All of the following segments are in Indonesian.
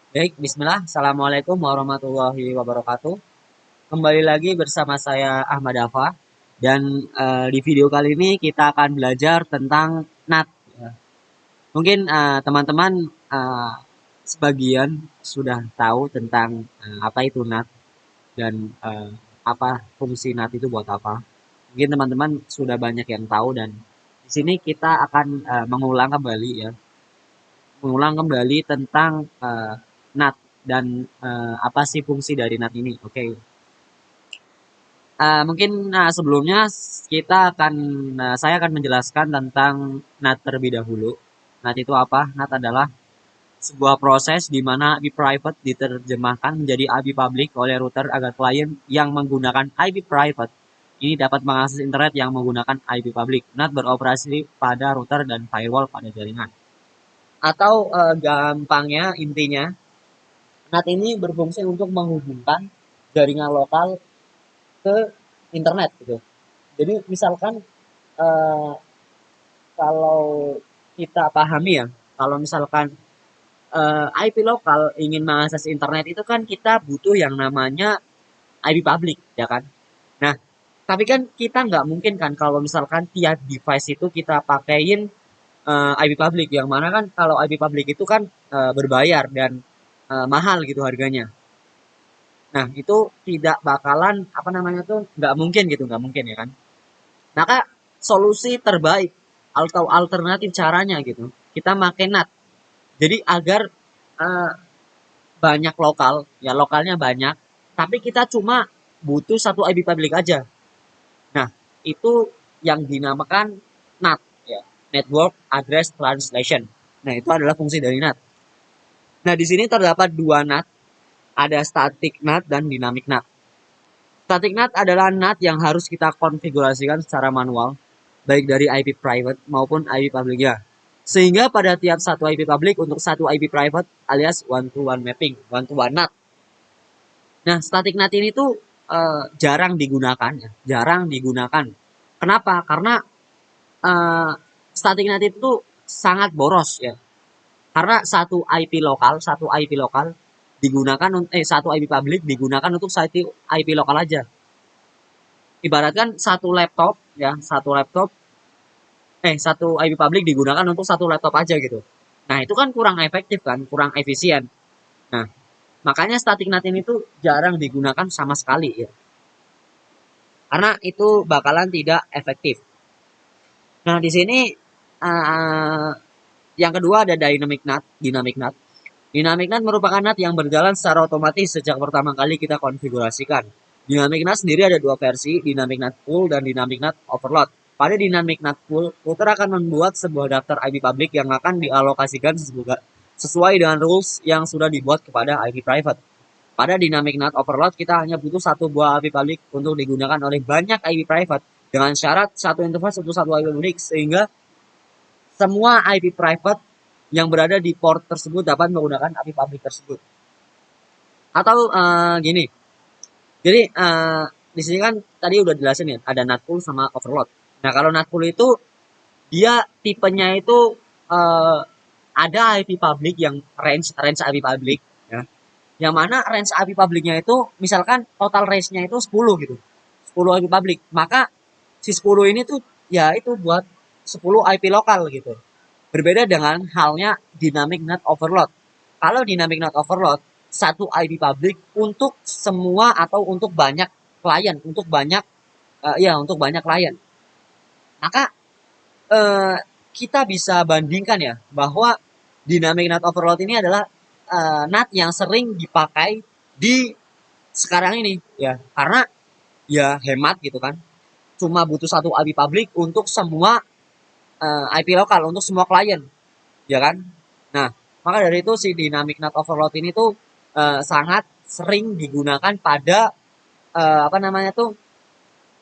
Baik, bismillah. Assalamualaikum warahmatullahi wabarakatuh. Kembali lagi bersama saya Ahmad Dafa. Dan di video kali ini kita akan belajar tentang NAT. Ya. Mungkin teman-teman sebagian sudah tahu tentang apa itu NAT dan apa fungsi NAT itu buat apa. Mungkin teman-teman sudah banyak yang tahu dan di sini kita akan mengulang kembali ya, mengulang kembali tentang NAT dan apa sih fungsi dari NAT ini. Oke. Mungkin sebelumnya saya akan menjelaskan tentang NAT terlebih dahulu. NAT itu apa? NAT adalah sebuah proses di mana IP private diterjemahkan menjadi IP public oleh router agar klien yang menggunakan IP private ini dapat mengakses internet yang menggunakan IP public. NAT beroperasi pada router dan firewall pada jaringan. Atau gampangnya intinya NAT ini berfungsi untuk menghubungkan jaringan lokal ke internet gitu. Jadi misalkan eh, kalau kita pahami ya, kalau misalkan IP lokal ingin mengakses internet itu kan kita butuh yang namanya IP public ya kan. Nah, tapi kan kita nggak mungkin kan kalau misalkan tiap device itu kita pakein IP public, yang mana kan kalau IP public itu kan berbayar dan mahal gitu harganya. Nah, itu tidak bakalan apa namanya tuh nggak mungkin gitu, nggak mungkin ya kan. Maka solusi terbaik atau alternatif caranya gitu, kita pakai NAT. Jadi agar eh, banyak lokal, ya lokalnya banyak, tapi kita cuma butuh satu IP public aja. Nah, itu yang dinamakan NAT, ya, Network Address Translation. Nah, itu adalah fungsi dari NAT. Nah, di sini terdapat dua NAT, ada static NAT dan dynamic NAT. Static NAT adalah NAT yang harus kita konfigurasikan secara manual, baik dari IP private maupun IP public ya. Sehingga pada tiap satu IP public untuk satu IP private alias one-to-one mapping, one-to-one NAT. Nah, static NAT ini tuh jarang digunakan ya, jarang digunakan. Kenapa? Karena eh, static NAT itu sangat boros ya. Karena satu IP lokal digunakan satu IP public digunakan untuk satu IP lokal aja. Ibaratkan satu IP public digunakan untuk satu laptop aja gitu. Nah, itu kan kurang efektif kan, kurang efisien. Nah, makanya static NAT ini tuh jarang digunakan sama sekali ya. Karena itu bakalan tidak efektif. Nah, di sini uh, yang kedua ada dynamic NAT, dynamic NAT. Dynamic NAT merupakan NAT yang berjalan secara otomatis sejak pertama kali kita konfigurasikan. Dynamic NAT sendiri ada dua versi, Dynamic NAT Pool dan Dynamic NAT Overload. Pada Dynamic NAT Pool, router akan membuat sebuah daftar IP public yang akan dialokasikan sesuai dengan rules yang sudah dibuat kepada IP private. Pada Dynamic NAT Overload, kita hanya butuh satu buah IP public untuk digunakan oleh banyak IP private dengan syarat satu interface untuk satu IP public, sehingga semua IP private yang berada di port tersebut dapat menggunakan IP public tersebut. Atau gini, jadi di sini kan tadi udah jelasin ya, ada NAT pool sama overload. Nah, kalau NAT pool itu dia tipenya itu uh, ada IP public yang range IP public ya. Yang mana range IP publicnya itu misalkan total range-nya itu 10 gitu. 10 IP public. Maka si 10 ini tuh ya itu buat 10 IP lokal gitu. Berbeda dengan halnya dynamic NAT overload. Kalau dynamic NAT overload, satu IP public untuk semua atau untuk banyak klien, untuk banyak klien. Maka eh, kita bisa bandingkan ya bahwa dynamic NAT overload ini adalah NAT yang sering dipakai di sekarang ini ya, karena ya hemat gitu kan. Cuma butuh satu IP public untuk semua IP lokal, untuk semua klien ya kan. Nah, maka dari itu si dynamic NAT overload ini tuh sangat sering digunakan pada apa namanya tuh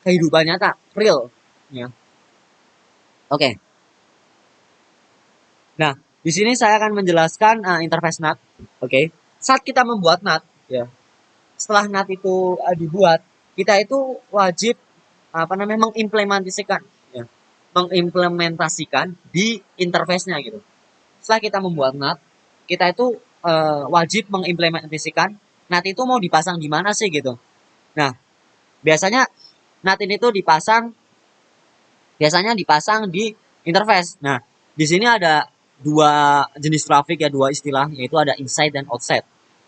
kehidupan nyata, real. Ya. Oke. Nah, di sini saya akan menjelaskan interface NAT. Oke. Saat kita membuat NAT, ya, setelah NAT itu dibuat, kita itu wajib apa namanya mengimplementasikan, ya, mengimplementasikan di interface-nya gitu. Setelah kita membuat NAT, kita itu wajib mengimplementasikan NAT itu mau dipasang di mana sih gitu. Nah, biasanya NAT ini tuh biasanya dipasang di interface. Nah, di sini ada dua jenis traffic ya, dua istilah, yaitu ada inside dan outside.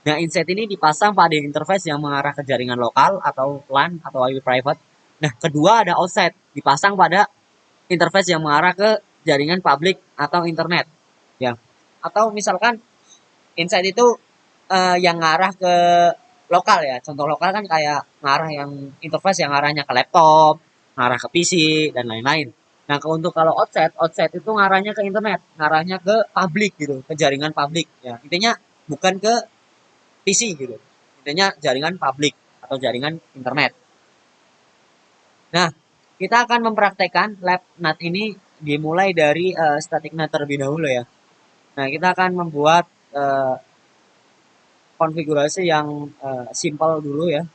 Nah, inside ini dipasang pada interface yang mengarah ke jaringan lokal atau LAN atau IP private. Nah, kedua ada outside, dipasang pada interface yang mengarah ke jaringan publik atau internet. Ya. Atau misalkan inside itu yang ngarah ke lokal ya. Contoh lokal kan kayak ngarah yang interface yang arahnya ke laptop, ngarah ke PC dan lain-lain. Nah, untuk kalau outside itu ngarahnya ke internet, ngarahnya ke publik gitu, ke jaringan publik ya. Intinya bukan ke PC gitu. Intinya jaringan publik atau jaringan internet. Nah, kita akan mempraktekkan lab NAT ini dimulai dari static NAT terlebih dahulu ya. Nah, kita akan membuat konfigurasi yang simple dulu ya.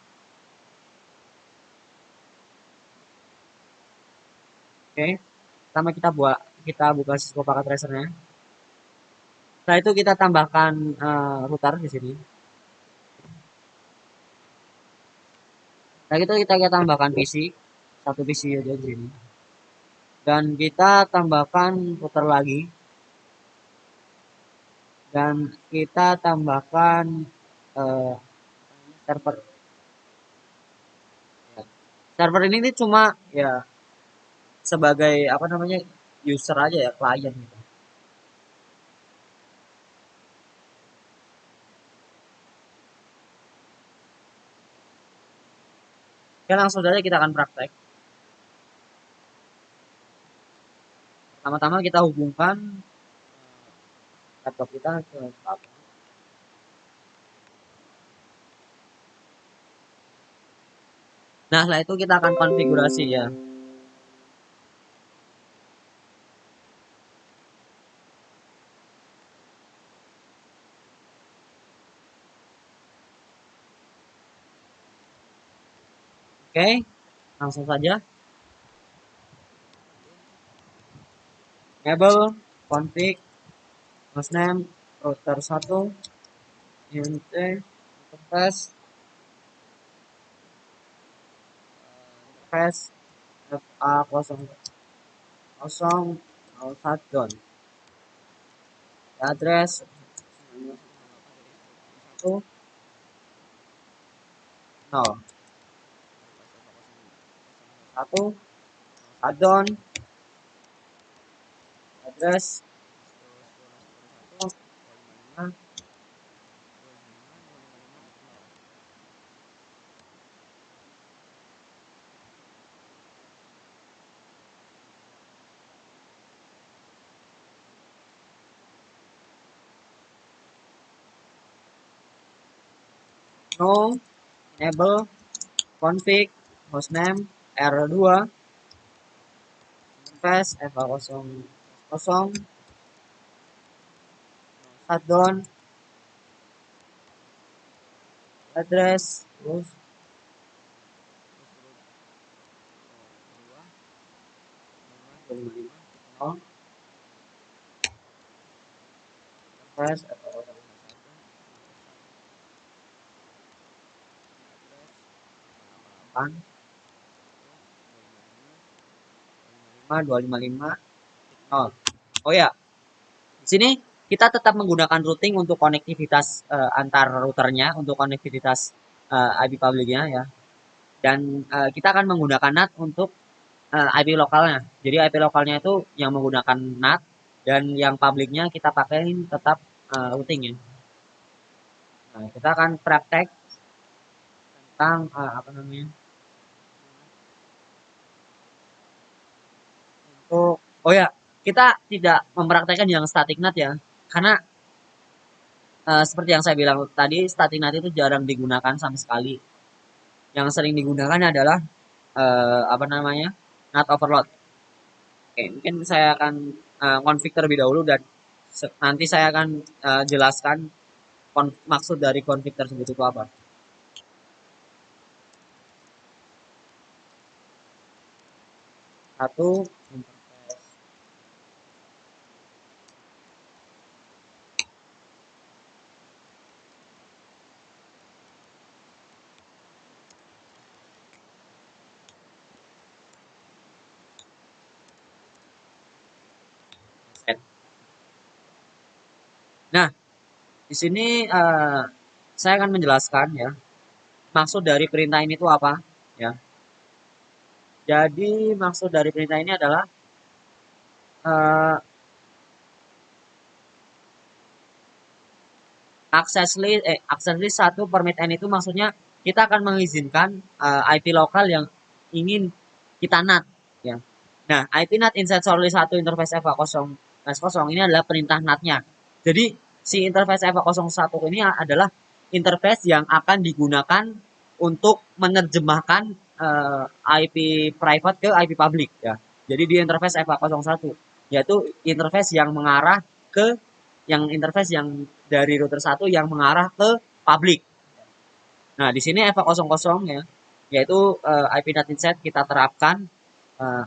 Oke, pertama kita buka Cisco Packet Tracer-nya. Setelah itu kita tambahkan router di sini. Nah, kita tambahkan PC, satu PC aja di sini. Dan kita tambahkan router lagi. Dan kita tambahkan server. Ya. Server ini cuma ya sebagai apa namanya user aja ya, klien gitu. Ya langsung saja kita akan praktek. Pertama-tama kita hubungkan laptop kita ke apa? Nah, setelah itu kita akan konfigurasi ya. Oke, langsung saja. Enable, config, hostname, router 1, int, interface, FA0001 address 1 0 1 addon address 1 no enable config hostname R2 interface FA00 shutdown address terus interface F8 255 0. Oh ya, di sini kita tetap menggunakan routing untuk konektivitas antar routernya, untuk konektivitas IP publiknya ya. Dan kita akan menggunakan NAT untuk IP lokalnya. Jadi IP lokalnya itu yang menggunakan NAT dan yang publiknya kita pakai tetap routing ya. Nah, kita akan praktek tentang apa namanya? Untuk oh ya, kita tidak mempraktekkan yang static NAT ya. Karena seperti yang saya bilang tadi, static NAT itu jarang digunakan sama sekali. Yang sering digunakan adalah apa namanya? NAT overload. Oke, mungkin saya akan config terlebih dahulu dan nanti saya akan jelaskan maksud dari config tersebut itu apa. Satu, Nah, di sini saya akan menjelaskan ya maksud dari perintah ini itu apa ya. Jadi maksud dari perintah ini adalah eh, akses list satu permit n itu maksudnya kita akan mengizinkan IP lokal yang ingin kita NAT ya. Nah, IP NAT inside shortlist 1 interface FA0/0 ini adalah perintah NAT-nya. Jadi si interface FA01 ini adalah interface yang akan digunakan untuk menerjemahkan IP private ke IP public ya. Jadi di interface FA01 yaitu interface yang mengarah ke interface yang dari router 1 yang mengarah ke public. Nah, di sini FA00 ya, yaitu IP NAT inside kita terapkan uh,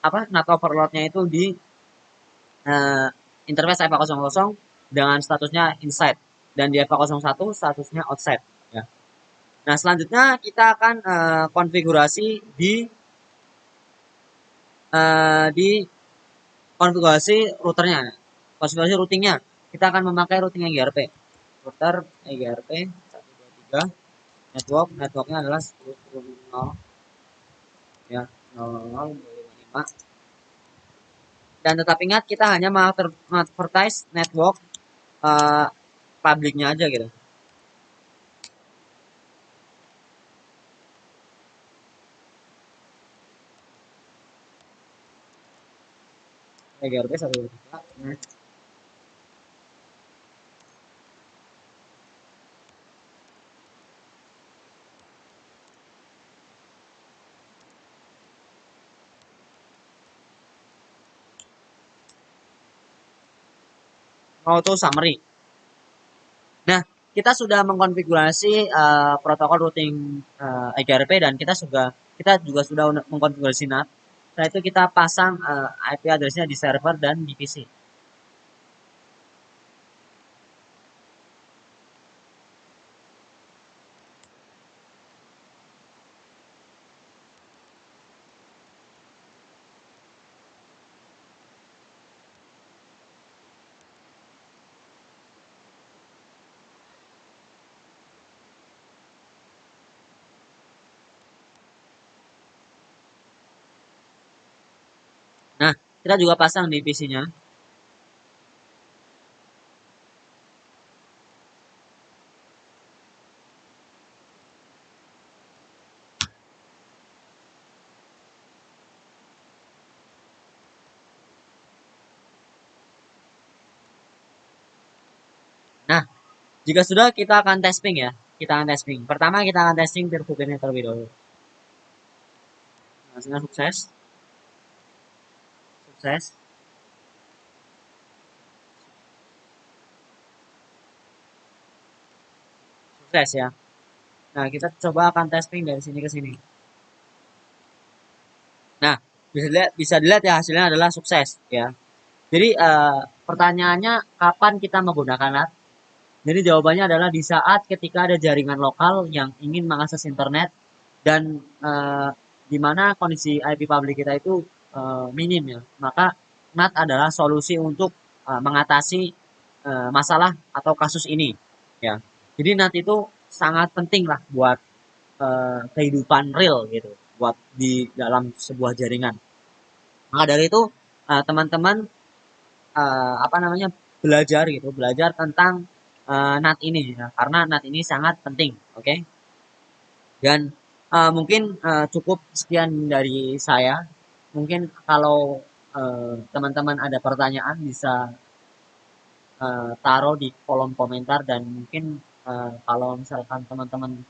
NAT overload-nya itu di uh, interface FA00 dengan statusnya inside dan di FA01 statusnya outside ya. Nah, selanjutnya kita akan konfigurasi di konfigurasi routernya, konfigurasi routingnya. Kita akan memakai routing EGRP. Router EGRP 123 networknya adalah 10.0 ya 0025. Dan tetap ingat kita hanya mengadvertise network uh, publiknya aja gitu. EGRP 123. Auto summary. Nah, kita sudah mengkonfigurasi protokol routing EGRP dan kita juga sudah mengkonfigurasi NAT. Setelah itu kita pasang IP address-nya di server dan di PC. Nah, kita juga pasang di PC-nya. Nah, jika sudah kita akan testing ya. Kita akan testing. Pertama kita akan testing peer-to-peer-nya terlebih dahulu. Nah, sukses. Sukses. Sukses ya. Nah, kita coba akan testing dari sini ke sini. Nah, bisa dilihat ya hasilnya adalah sukses ya. Jadi pertanyaannya kapan kita menggunakan NAT? Jadi jawabannya adalah di saat ketika ada jaringan lokal yang ingin mengakses internet dan di mana kondisi IP public kita itu minim ya. Maka NAT adalah solusi untuk mengatasi masalah atau kasus ini ya. Jadi NAT itu sangat penting lah buat kehidupan real gitu, buat di dalam sebuah jaringan. Maka dari itu teman-teman apa namanya belajar gitu, belajar tentang NAT ini ya, karena NAT ini sangat penting, oke? Okay? Dan mungkin cukup sekian dari saya. Mungkin kalau teman-teman ada pertanyaan bisa taruh di kolom komentar dan mungkin kalau misalkan teman-teman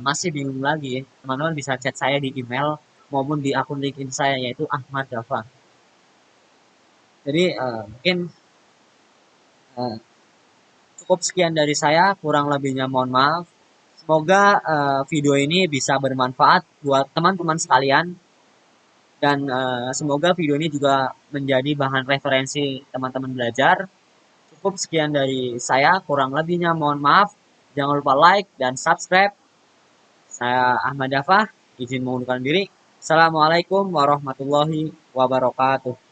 masih bingung lagi, teman-teman bisa chat saya di email maupun di akun LinkedIn saya yaitu Ahmad Dafa. Jadi mungkin uh, cukup sekian dari saya, kurang lebihnya mohon maaf. Semoga video ini bisa bermanfaat buat teman-teman sekalian dan semoga video ini juga menjadi bahan referensi teman-teman belajar. Cukup sekian dari saya, kurang lebihnya mohon maaf. Jangan lupa like dan subscribe. Saya Ahmad Dafa, izin mengundurkan diri. Assalamualaikum warahmatullahi wabarakatuh.